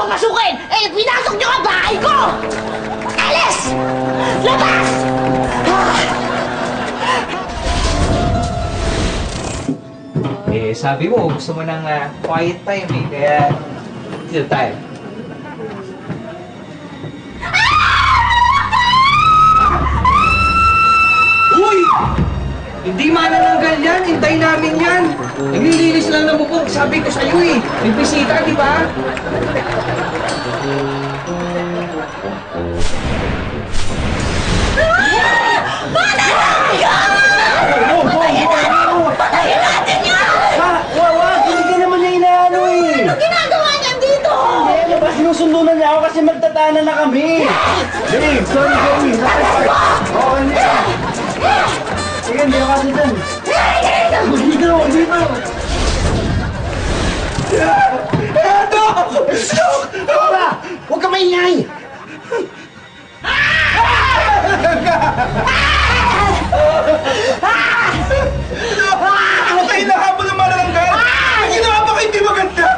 papasukin! Eh, pinasok niyo ang bahay ko! Alis! Labas! Eh, sabi mo, gusto mo ng quiet time eh, kaya dito tayo. Uy! Hindi manananggal yan, hintayin namin yan. Naglilinis lang ng bubong, sabi ko sa'yo eh. May bisita, di ba? Patayin natin yan! Wag! Hindi ka naman niya inaano eh! Ano ginagawa niyan dito? Hindi, ba sinusundo na niya ako kasi magtatana na kami! Babe, sorry babe! Oo, hindi! Sige, hindi ako kasi dyan! Dito! Dito! Eto! Aba! Huwag ka maingay! Tayo na habol ng manananggal! Ang ginawa ba kayo hindi maganda?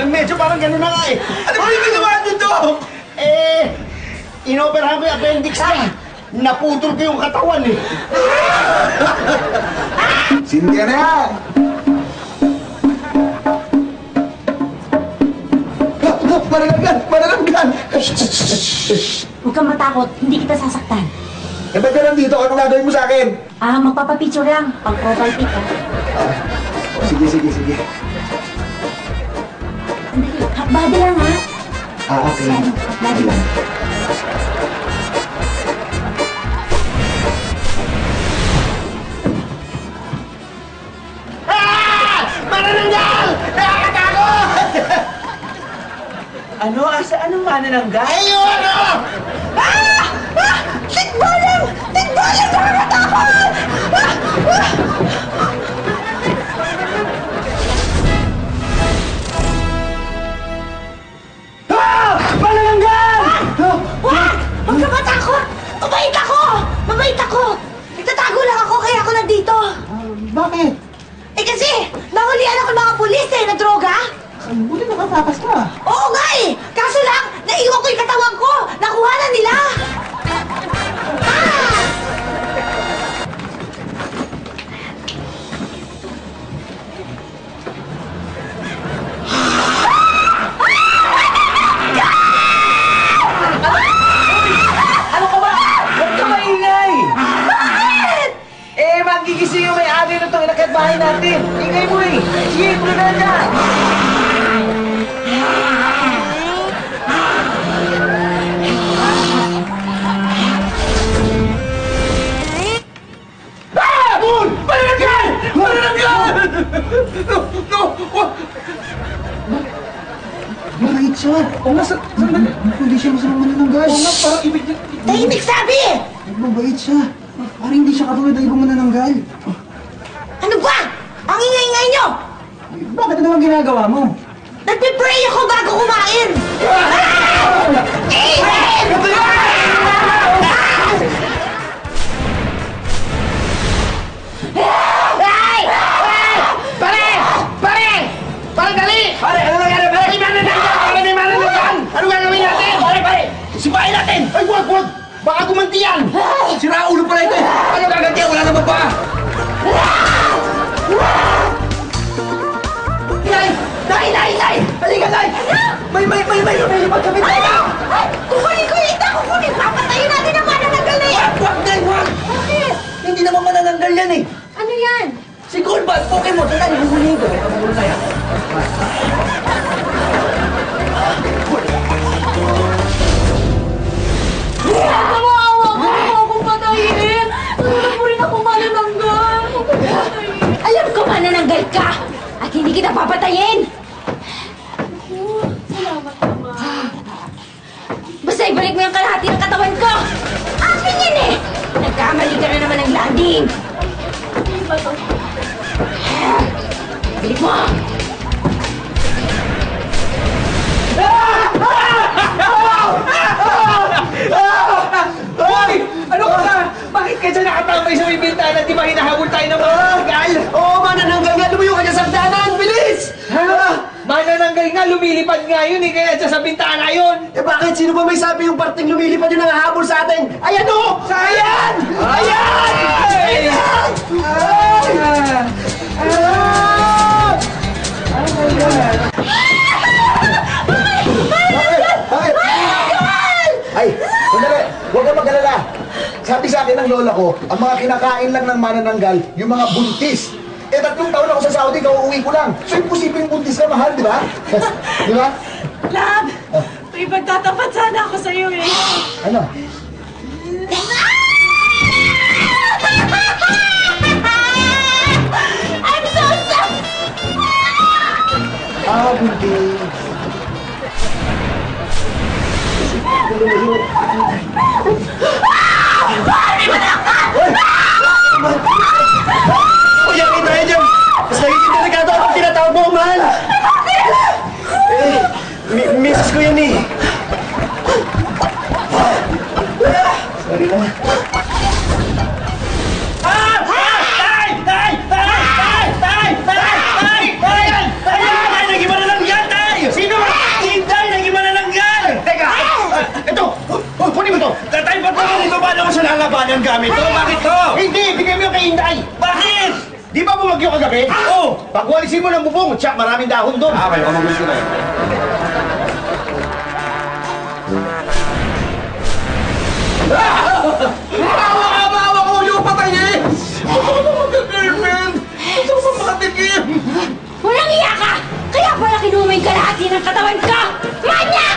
Medyo parang gano'n na nga eh! Ano ba yung ginawa nito? Inoperahan ko yung appendix niya! Naputol ko yung katawan eh! Cynthia na yan! Manananggal! Manananggal! Huwag kang matakot, hindi kita sasaktan. Eh, ba't ka nandito? Anong gagawin mo sa akin? Magpapapicture lang. Pang-profile pic, ha? Sige, sige, sige. Sandali, body lang, ha? Okay. Body lang. Manananggal! Nakakatakot! Ano? Anong manananggal? Ayun! Tikbalang! Tikbalang! Nakakatakot! Manananggal! Wag! Huwag ka matakot! Mabait ako! Mabait ako! Nagtatago lang ako kaya ako nandito. Bakit? Eh kasi, nahulihan ako ng mga pulis eh, na droga. Buti nakatakas ka. Oo nga eh! Kaso lang, naiwan ko yung katawan ko! Nakuha na nila! Ah! Ano ka ba? Huwag ka maingay! Bakit? Eh, magigising yung may-ari na itong inakit bahay natin. Ingay mo eh. Sige, tuloy na dyan. Moon! Manananggal! Manananggal! No! No! Mabait siya. Oo nga, hindi siya masamang manananggal. Oo nga, parang ibig niya... Tahimik sabi! Mabait siya. Parang hindi siya katulad ng ibang manananggal. Ano ba? Ang ingay-ingay nyo! Bakit ano ang ginagawa mo? Nagpe-pray ako bago kumain! Ay! Pare! Pare! Pare, dali! Pare, ano nangyari? Pare, may manananggal! Pare, may manananggal! Ano gagawin natin? Pare, pare! Sipahin natin! Ay, wag, wag! Baka gumanti yan! Sira ulo pala ito eh! Ano gaganti? Wala naman pa! Nay! Nay! Nay! Nay! Halika, Nay! May magkabit tayo! Ay! Kukunin ko yung ita! Kukunin! Papatayin natin ang manananggal na yan! Wag, Nay! Wag! Bakit? Hindi naman manananggal yan eh! Ano yan? Si Goldbug! Pokemon! Tandaan, huhulihin ko! Pagkagulo tayo! Kawawa ko! Akong patayin! Tulad mo rin ako manananggal! Alam ko manananggal ka! At hindi kita papatayin! Salamat naman. Basta ibalik mo yung kalahati ng katawan ko! Akin yan eh! Nagkamali ka na naman ng landing! Balik mo! Hoy! Ano ka ba? Bakit ka dyan nakatambay sa may bintana? Di ba hinahabol tayo ng mga manananggal? Oo, manananggal nga! Lumayo ka dyan sa hagdanan! Bilis! Ha? Manananggal nga, lumilipad nga yun eh, kaya dyan sa bintana yun. Eh bakit? Sino ba may sabi yung parting lumilipad yung nangahabol sa atin? Ayan o! Ayan! Ayan! Ay! Ayan! Bakit? Ay, sandali! Huwag kang mag-alala. Sabi sa akin ng lola ko, ang mga kinakain lang ng manananggal, yung mga buntis. Eh, 3 taon ako sa Saudi, kauuwi ko lang. So, imposibleng buntis ka, mahal, di ba? Di ba? Love! May pagtatapat sana ako sa'yo eh. Ano? I'm so sorry! Buntis. Kuya, kita tayo dyan! Mas nagiging delikado ako tinatawag mo, mahal! Miss ko yan eh! Sorry na. Tatay, ba't naman ito? Paano mo siya lalabanan gamit to? Bakit to? Hindi! Bigay mo yung kay Inday! Bakit? Di ba bumagyo kagabi? Oo! Pagwalisin mo ng bubong, tsak maraming dahon doon. Okay, pamagulis ko na yun. Maawa ko yung patay eh! Gusto ko ba mag-girlfriend? Gusto ko ba makatikim? Walang iya ka! Kaya pala kinumay kalahati ng katawan ko! Manyak!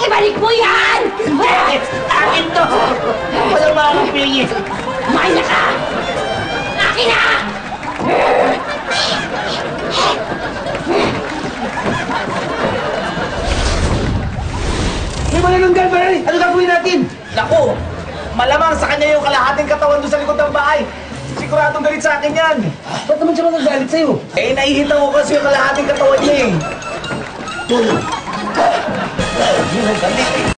Ibalik mo yan! Akin to! Wala ba akong pingi? Manyak ka! Akin na! May manananggal ba rin? Ano gagawin natin? Naku! Malamang sa kanya yung kalahating katawan doon sa likod ng bahay. Siguradong galit sa akin yan. Ba't naman siya magagalit sa'yo? Eh, nahihita ko kasi yung kalahating katawan niya eh. Yun ang galit eh.